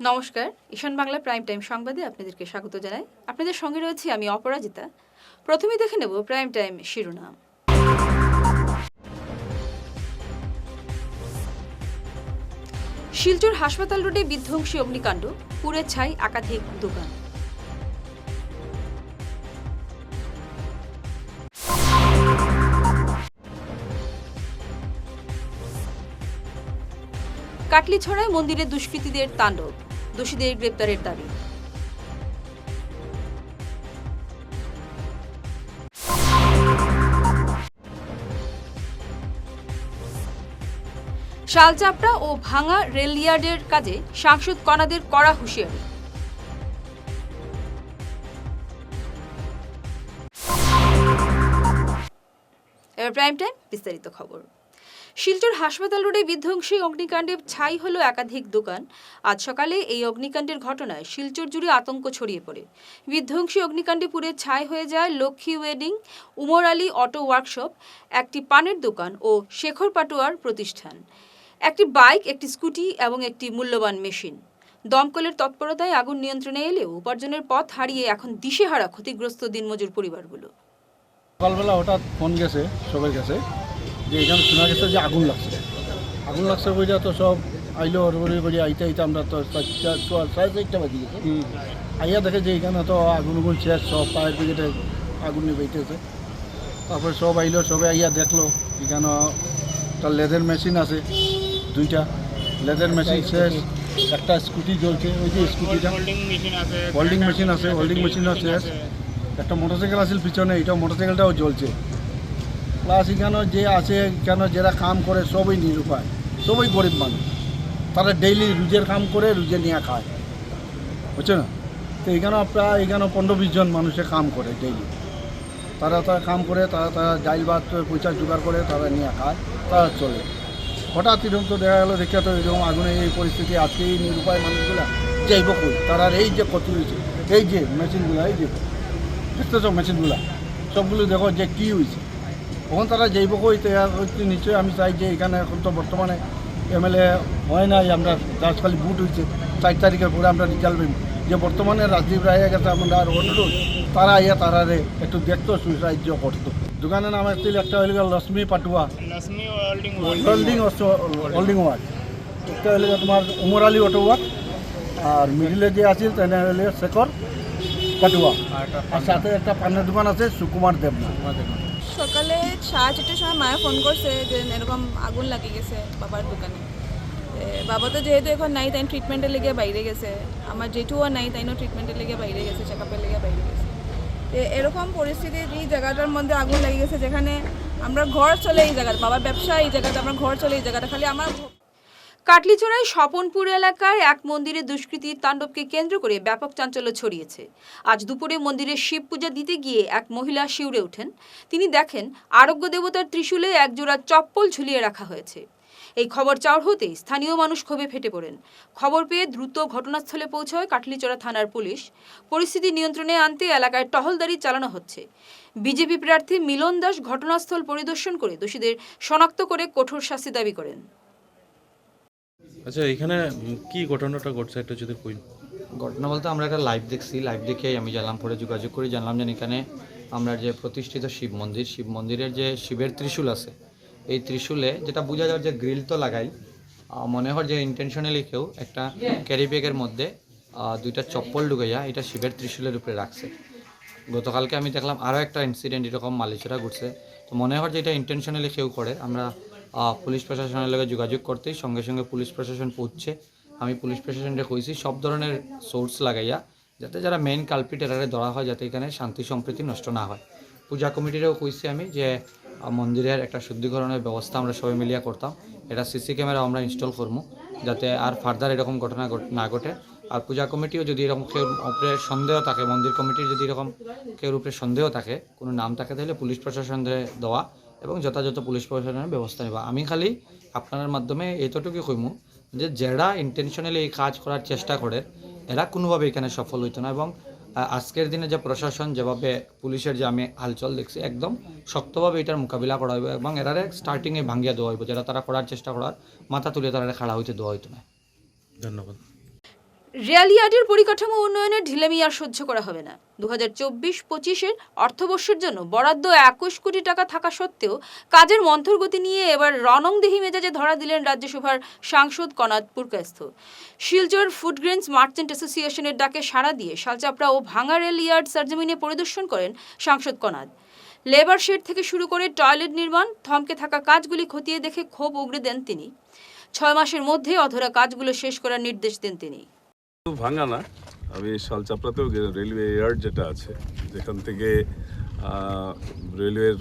নমস্কার, ঈশান Bangla prime time সংবাদে আপনাদেরকে স্বাগত জানাই। আপনাদের সঙ্গে রয়েছি আমি অপরাজিতা। প্রথমেই দেখে নেব প্রাইম টাইম শিরোনাম। শিলচর হাসপাতাল রোডে বিধ্বংসী অগ্নিকাণ্ড, পুড়ে ছাই একাধিক দোকান। কাটলিছড়ায় মন্দিরে দুষ্কৃতীদের তাণ্ডব, দোষীদের গ্রেপ্তারের দাবি। শালচাপড়া ও ভাঙা রেলইয়ার্ডের কাজে সাংসদ কণাদের কড়া হুঁশিয়ারি। এবার প্রাইম টাইম বিস্তারিত খবর। শিলচর হাসপাতাল রোডে বিধ্বংসী অগ্নিকাণ্ডে ছাই হলো একাধিক দোকান। আজ সকালে এই অগ্নিকাণ্ডের ঘটনায় শিলচর জুড়ে আতঙ্ক ছড়িয়ে পড়ে। বিধ্বংসী অগ্নিকাণ্ডে পুড়ে ছাই হয়ে যায় Lakshmi wedding, Umar Ali auto workshop, একটি পানের দোকান ও শেখর পাটুয়ার প্রতিষ্ঠান, একটি বাইক, একটি স্কুটি এবং একটি মূল্যবান মেশিন। দমকলের তৎপরতায় আগুন নিয়ন্ত্রণে এলেও উপার্জনের পথ হারিয়ে এখন দিশেহারা ক্ষতিগ্রস্ত দিনমজুর পরিবারগুলো। সকালবেলা হঠাৎ ফোন গেছে সবার কাছে যে এখানে শোনা গেছে যে আগুন লাগছে বইটা তো সব আইলো হরবরি করে আইতে আমরা তো 4:30 বাজে গেছে। আইয়া দেখে যে এখানে তো আগুন শেষ, সব ফায়ার ব্রিগেডে আগুন নিবাইতেছে। তারপরে সব আইলো, সবে আইয়া দেখলো এখানে তার লেদার মেশিন আছে, 2টা লেদার মেশিন শেষ, একটা স্কুটি জ্বলছে, ওই যে স্কুটিটা ওয়েল্ডিং মেশিন আছে, ওয়েল্ডিং মেশিনও শেষ, একটা মোটরসাইকেল আছে পিছনে, এটা মোটরসাইকেলটাও জ্বলছে। প্লাস এখানে যে আছে, এখানে যারা কাম করে সবই নিরুপায়, সবই গরিব মানুষ, তারা ডেইলি রুজের কাম করে রুজে নিয়ে খায়, বুঝছো না? তো এখানে প্রায় 15-20 জন মানুষে কাম করে ডেইলি, তারা কাম করে, তারা ডাইল ভাত পয়সা জোগাড় করে তারা নিয়ে খায়, তারা চলে। হঠাৎ এরকম তো দেখা গেলো, দেখে তো এরকম আগুনে এই পরিস্থিতি, আজকে এই নিরুপায় মানুষগুলা যাইব কই? তারা এই যে ক্ষতি হয়েছে, এই যে মেশিনগুলো, এই যে দেখতেছ মেশিনগুলো সবগুলো দেখো যে কী হয়েছে, তখন তারা যাইব কই? নিশ্চয়ই আমি চাই যে এখানে এখন তো বর্তমানে MLA হয় নাই, আমরা জাস্ট খালি ভোট হয়েছে 4 তারিখের পরে আমরা রেজাল্ট পাইব, যে বর্তমানে রাজীব রায়ের কাছে আমরা আর অনুরোধ তারা আইয়া তারারে একটু দেখতো, সুসাহায্য করতো। দোকানের নাম আসছিল, একটা হইল লক্ষ্মী পাটুয়া হোল্ডিং ওয়ার্ড, একটা হইল তোমার উমর আলী অটো ওয়ার্ড, আর মিডিলে যে আছিল তেনে হইলে শেখর পাটুয়া, আর সাথে একটা পানের দোকান আছে সুকুমার দেবনা। সকালে 4:30টার সময় মায়া ফোন করছে যে এরকম আগুন লাগিয়ে গেছে বাবার দোকানে। বাবা তো যেহেতু এখন নাই, তাই ট্রিটমেন্টের লেগে বাইরে গেছে, আমার জেঠুও নাই, তাইনও ট্রিটমেন্টের লেগে বাইরে গেছে, চেক আপের লেগে বাইরে গেছে। এরকম পরিস্থিতি, এই জায়গাটার মধ্যে আগুন লাগিয়ে গেছে যেখানে আমরা ঘর চলে, এই জায়গাটা বাবার ব্যবসা, এই জায়গাটা আমরা ঘর চলে, এই জায়গাটা খালি আমার। কাটলিছড়ায় স্বপনপুর এলাকার এক মন্দিরে দুষ্কৃতীর তাণ্ডবকে কেন্দ্র করে ব্যাপক চাঞ্চল্য ছড়িয়েছে। আজ দুপুরে মন্দিরে শিব পূজা দিতে গিয়ে এক মহিলা শিউরে ওঠেন। তিনি দেখেন আরোগ্য দেবতার ত্রিশূলে একজোড়া চপ্পল ঝুলিয়ে রাখা হয়েছে। এই খবর চাউর হতেই স্থানীয় মানুষ ক্ষোভে ফেটে পড়েন। খবর পেয়ে দ্রুত ঘটনাস্থলে পৌঁছয় কাটলিছড়া থানার পুলিশ। পরিস্থিতি নিয়ন্ত্রণে আনতে এলাকায় টহলদারি চালানো হচ্ছে। বিজেপি প্রার্থী মিলন দাস ঘটনাস্থল পরিদর্শন করে দোষীদের শনাক্ত করে কঠোর শাস্তি দাবি করেন। আচ্ছা, এখানে কি ঘটনাটা ঘটছে একটু যদি কই। ঘটনা বলতে আমরা একটা লাইভ দেখছি, লাইভ দেখে আমি জানলাম, পরে যোগাযোগ করি, জানলাম যে এখানে আমরা যে প্রতিষ্ঠিত শিব মন্দিরের যে শিবের ত্রিশূল আছে, এই ত্রিশূলে যেটা বোঝা যায় যে গ্রিল তো লাগাই, মনে হয় যে ইন্টেনশনালি কেউ একটা ক্যারি ব্যাগের মধ্যে 2টা চপ্পল ঢুকাইয়া এটা শিবের ত্রিশূলের উপরে রাখছে। গতকালকে আমি দেখলাম আরও একটা ইনসিডেন্ট এরকম মালিচরা ঘটছে, তো মনে হয় যে এটা ইন্টেনশনালি কেউ করে। আমরা পুলিশ প্রশাসনের লগে যোগাযোগ করতেই সঙ্গে সঙ্গে পুলিশ প্রশাসন পৌঁছছে। আমি পুলিশ প্রশাসনকে কইছি সব ধরনের সোর্স লাগাইয়া যাতে যারা মেইন কালপিট এরারে ধরা হয়, যাতে এখানে শান্তি সম্প্রীতি নষ্ট না হয়। পূজা কমিটিরেও কইছি আমি যে মন্দিরের একটা শুদ্ধিকরণের ব্যবস্থা আমরা সবাই মিলিয়া করতাম, এটা সিসি ক্যামেরা আমরা ইনস্টল করবো যাতে আর ফার্দার এরকম ঘটনা না ঘটে। আর পূজা কমিটিও যদি এরকম কেউ উপরে সন্দেহ থাকে, মন্দির কমিটির যদি এরকম কেউ উপরে সন্দেহ থাকে, কোনো নাম থাকে, তাহলে পুলিশ প্রশাসন দেওয়া এবং যথাযথ পুলিশ প্রশাসনের ব্যবস্থা নেওয়া। আমি খালি আপনার মাধ্যমে এতটুকু কইমু যে যারা ইন্টেনশনালি এই কাজ করার চেষ্টা করে এরা কোনোভাবে এখানে সফল হইতো না। এবং আজকের দিনে যে প্রশাসন যেভাবে পুলিশের যে আমি হালচল দেখছি, একদম শক্তভাবে এটার মোকাবিলা করা হইব এবং এরারে স্টার্টিংয়ে ভাঙ্গিয়া দেওয়া হইব, যারা তারা করার চেষ্টা করার মাথা তুলে তারা খাড়া হইতে দেওয়া হইতো না। ধন্যবাদ। রেলইয়ার্ডের পরিকাঠামো উন্নয়নের ঢিলেমি আর সহ্য করা হবে না। 2024-25-এর অর্থবর্ষের জন্য বরাদ্দ 21 কোটি টাকা থাকা সত্ত্বেও কাজের মন্থর গতি নিয়ে এবার রণংদেহী মেজাজে ধরা দিলেন রাজ্যসভার সাংসদ কনাদ পুরকায়স্থ। শিলচর ফুডগ্রেনস মার্চেন্ট অ্যাসোসিয়েশনের ডাকে সাড়া দিয়ে শালচাপড়া ও ভাঙা রেলইয়ার্ড সরজমিনে পরিদর্শন করেন সাংসদ কনাদ। লেবার শেড থেকে শুরু করে টয়লেট নির্মাণ, থমকে থাকা কাজগুলি খতিয়ে দেখে ক্ষোভ উগরে দেন তিনি। 6 মাসের মধ্যে অধরা কাজগুলো শেষ করার নির্দেশ দেন তিনি। ভাঙা না, আমি শালচাপড়াতেও রেলওয়ে ইয়ার্ড যেটা আছে, যেখান থেকে রেলওয়ের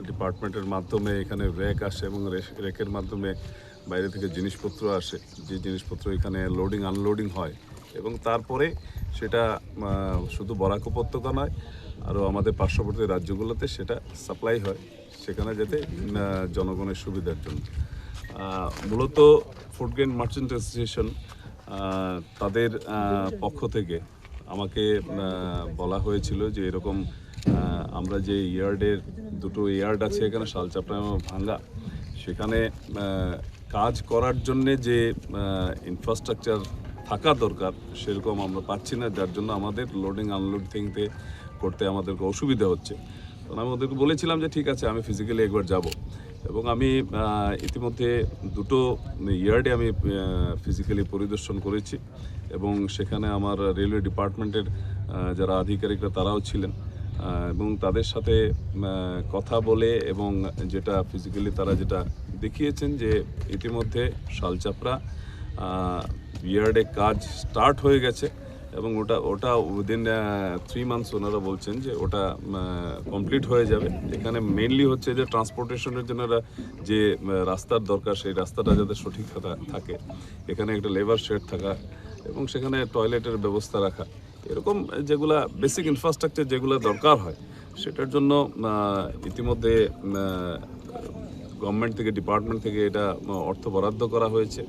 ডিপার্টমেন্টের মাধ্যমে এখানে র্যাক আসে এবং র্যাকের মাধ্যমে বাইরে থেকে জিনিসপত্র আসে, যে জিনিসপত্র এখানে লোডিং আনলোডিং হয় এবং তারপরে সেটা শুধু বরাক উপত্যকা নয়, আরও আমাদের পার্শ্ববর্তী রাজ্যগুলোতে সেটা সাপ্লাই হয়, সেখানে যাতে জনগণের সুবিধার জন্য। মূলত ফুডগ্রেন মার্চেন্ট অ্যাসোসিয়েশন তাদের পক্ষ থেকে আমাকে বলা হয়েছিল যে এরকম আমরা যে ইয়ার্ডের দুটো ইয়ার্ড আছে এখানে শালচাপড়া এবং ভাঙ্গা, সেখানে কাজ করার জন্যে যে ইনফ্রাস্ট্রাকচার থাকা দরকার সেরকম আমরা পাচ্ছি না, যার জন্য আমাদের লোডিং আনলোডিং করতে আমাদেরকে অসুবিধা হচ্ছে। তো আমি ওদেরকে বলেছিলাম যে ঠিক আছে, আমি ফিজিক্যালি একবার যাব এবং আমি ইতিমধ্যে দুটো ইয়ার্ডে আমি ফিজিক্যালি পরিদর্শন করেছি এবং সেখানে আমার রেলওয়ে ডিপার্টমেন্টের যারা আধিকারিকরা তারাও ছিলেন এবং তাদের সাথে কথা বলে এবং যেটা ফিজিক্যালি তারা যেটা দেখিয়েছেন যে ইতিমধ্যে শালচাপড়া ইয়ার্ডে কাজ স্টার্ট হয়ে গেছে এবং ওটা উইদিন 3 মান্থস ওনারা বলছেন যে ওটা কমপ্লিট হয়ে যাবে। এখানে মেইনলি হচ্ছে যে ট্রান্সপোর্টেশনের জন্য যে রাস্তার দরকার সেই রাস্তাটা যাতে সঠিক থাকে, এখানে একটা লেবার শেড থাকা এবং সেখানে টয়লেটের ব্যবস্থা রাখা, এরকম যেগুলা বেসিক ইনফ্রাস্ট্রাকচার যেগুলো দরকার হয় সেটার জন্য ইতিমধ্যে গভর্নমেন্ট থেকে ডিপার্টমেন্ট থেকে এটা অর্থ বরাদ্দ করা হয়েছে।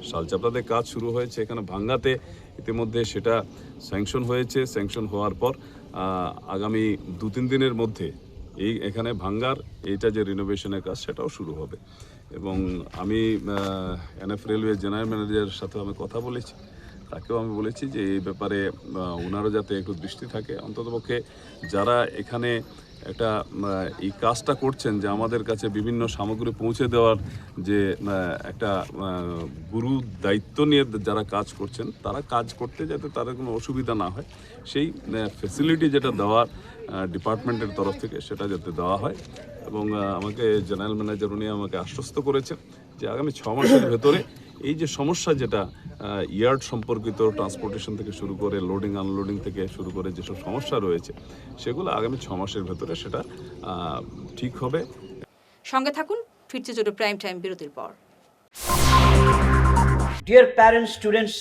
শালচাপড়াতে কাজ শুরু হয়েছে, এখানে ভাঙ্গাতে ইতিমধ্যে সেটা স্যাংশন হয়েছে। স্যাংশন হওয়ার পর আগামী 2-3 দিনের মধ্যে এখানে ভাঙ্গার এইটা যে রিনোভেশনের কাজ সেটাও শুরু হবে এবং আমি এনএফ রেলওয়ে জেনারেল ম্যানেজারের সাথে আমি কথা বলেছি, তাকেও আমি বলেছি যে এই ব্যাপারে ওনারও যাতে একটু দৃষ্টি থাকে, অন্ততপক্ষে যারা এখানে একটা এই কাজটা করছেন যে আমাদের কাছে বিভিন্ন সামগ্রী পৌঁছে দেওয়ার যে একটা গুরু দায়িত্ব নিয়ে যারা কাজ করছেন, তারা কাজ করতে যাতে তাদের কোনো অসুবিধা না হয় সেই ফ্যাসিলিটি যেটা দেওয়ার ডিপার্টমেন্টের তরফ থেকে সেটা যাতে দেওয়া হয়। এবং আমাকে জেনারেল ম্যানেজার উনি আমাকে আশ্বস্ত করেছেন যে আগামী 6 মাসের ভেতরে এই যে সমস্যা যেটা ইয়ার্ড সম্পর্কিত ট্রান্সপোর্টেশন থেকে শুরু করে লোডিং আনলোডিং থেকে শুরু করে যেসব সমস্যা রয়েছে সেগুলো আগামী 6 মাসের ভেতরে সেটা ঠিক হবে। সঙ্গে থাকুন, ফিরছে ছোট প্রাইম টাইম বিরতির পর। Dear parents, students,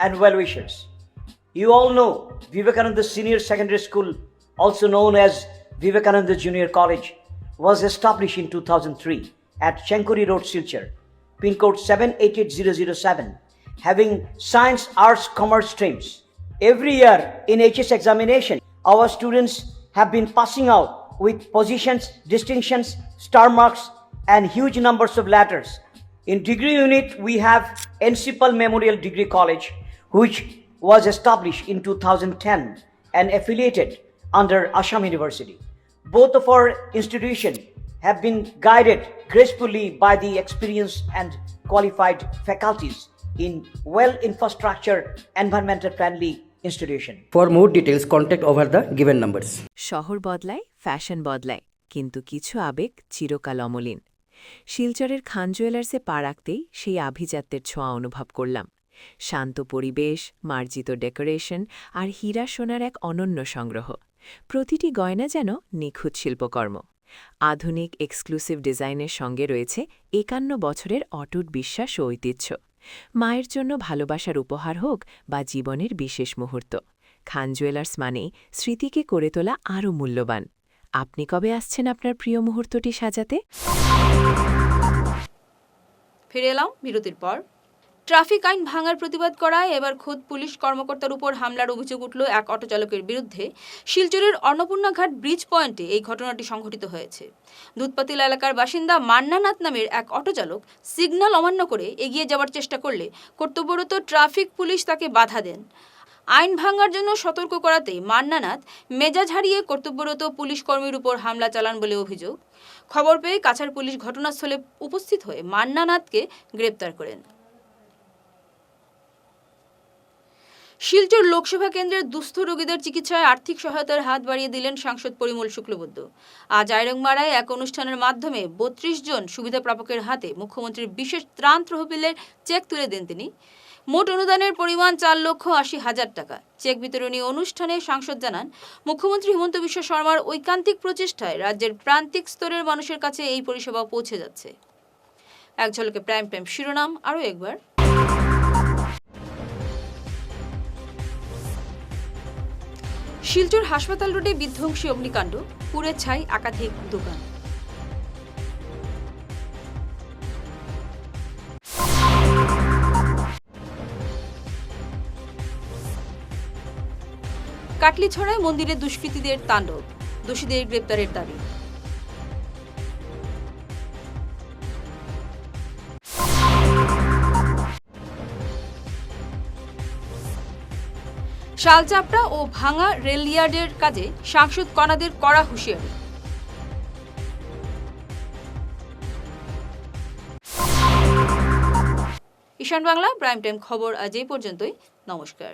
and well-wishers, you all know Vivekananda Senior Secondary School, also known as Vivekananda Junior College, was established in 2003 at Chenkuri Road, Silchar, pin code 788007, having science, arts, commerce streams. Every year in HS examination, our students have been passing out with positions, distinctions, star marks, and huge numbers of letters. In degree unit, we have Encipal Memorial Degree College, which was established in 2010 and affiliated under Assam University. Both of our institutions have been guided gracefully by the experienced and qualified faculties in well-infrastructure, environmental-friendly institution. For more details, contact over the given numbers. শহর বদলায়, fashion বদলায়, কিন্তু কিছু আবেগ চিরকাল অমলিন। শিলচরের খান জুয়েলার্সে পা রাখতেই সেই আভিজাত্যের ছোঁয়া অনুভব করলাম। শান্ত পরিবেশ, মার্জিত ডেকোরেশন আর হীরা সোনার এক অনন্য সংগ্রহ। প্রতিটি গয়না যেন নিখুঁত শিল্পকর্ম। আধুনিক এক্সক্লুসিভ ডিজাইনের সঙ্গে রয়েছে 51 বছরের অটুট বিশ্বাস ও ঐতিহ্য। মায়ের জন্য ভালোবাসার উপহার হোক বা জীবনের বিশেষ মুহূর্ত, খান জুয়েলার্স মানেই স্মৃতিকে করে তোলা আরও মূল্যবান। আপনি কবে আসছেন আপনার প্রিয় মুহূর্তটি সাজাতে? ফিরে এলাম বিরতির পর। ট্রাফিক আইন ভাঙার প্রতিবাদ করায় এবার খোদ পুলিশ কর্মকর্তার উপর হামলার অভিযোগ উঠল এক অটো চালকের বিরুদ্ধে। শিলচরের অন্নপূর্ণাঘাট ব্রিজ পয়েন্টে এই ঘটনাটি সংঘটিত হয়েছে। দুধপাতিল এলাকার বাসিন্দা মান্নানাথ নামের এক অটো চালক সিগন্যাল অমান্য করে এগিয়ে যাওয়ার চেষ্টা করলে কর্তব্যরত ট্রাফিক পুলিশ তাকে বাধা দেন। আইন ভাঙার জন্য সতর্ক করাতেই মান্নানাথ মেজাজ হারিয়ে কর্তব্যরত পুলিশ কর্মীর উপর হামলা চালান বলে অভিযোগ। খবর পেয়ে কাছাড় পুলিশ ঘটনাস্থলে উপস্থিত হয়ে মান্নানাথকে গ্রেপ্তার করেন। শিলচর লোকসভা কেন্দ্রের দুস্থ রোগীদের চিকিৎসায় আর্থিক সহায়তার হাত বাড়িয়ে দিলেন সাংসদ পরিমল শুক্লবৈদ্য। আজ আইরংমারায় এক অনুষ্ঠানের মাধ্যমে 32 জন সুবিধা প্রাপকের হাতে মুখ্যমন্ত্রীর বিশেষ ত্রাণ তহবিলের চেক তুলে দেন তিনি। মোট অনুদানের পরিমাণ 4,80,000 টাকা। চেক বিতরণী অনুষ্ঠানে সাংসদ জানান, মুখ্যমন্ত্রী হিমন্ত বিশ্ব শর্মার ঐকান্তিক প্রচেষ্টায় রাজ্যের প্রান্তিক স্তরের মানুষের কাছে এই পরিষেবা পৌঁছে যাচ্ছে। এক ঝলকে প্রাইম টাইম শিরোনাম আরও একবার। শিলচর হাসপাতাল রোডে বিধ্বংসী অগ্নিকাণ্ড, পুড়ে ছাই একাধিক দোকান। কাটলিছড়ায় মন্দিরে দুষ্কৃতীদের তাণ্ডব, দোষীদের গ্রেপ্তারের দাবি। শালচাপড়া ও ভাঙা রেলইয়ার্ডের কাজে সাংসদ কণাদের কড়া হুঁশিয়ারি। ঈশান বাংলা প্রাইম টাইম খবর আজ এই পর্যন্তই। নমস্কার।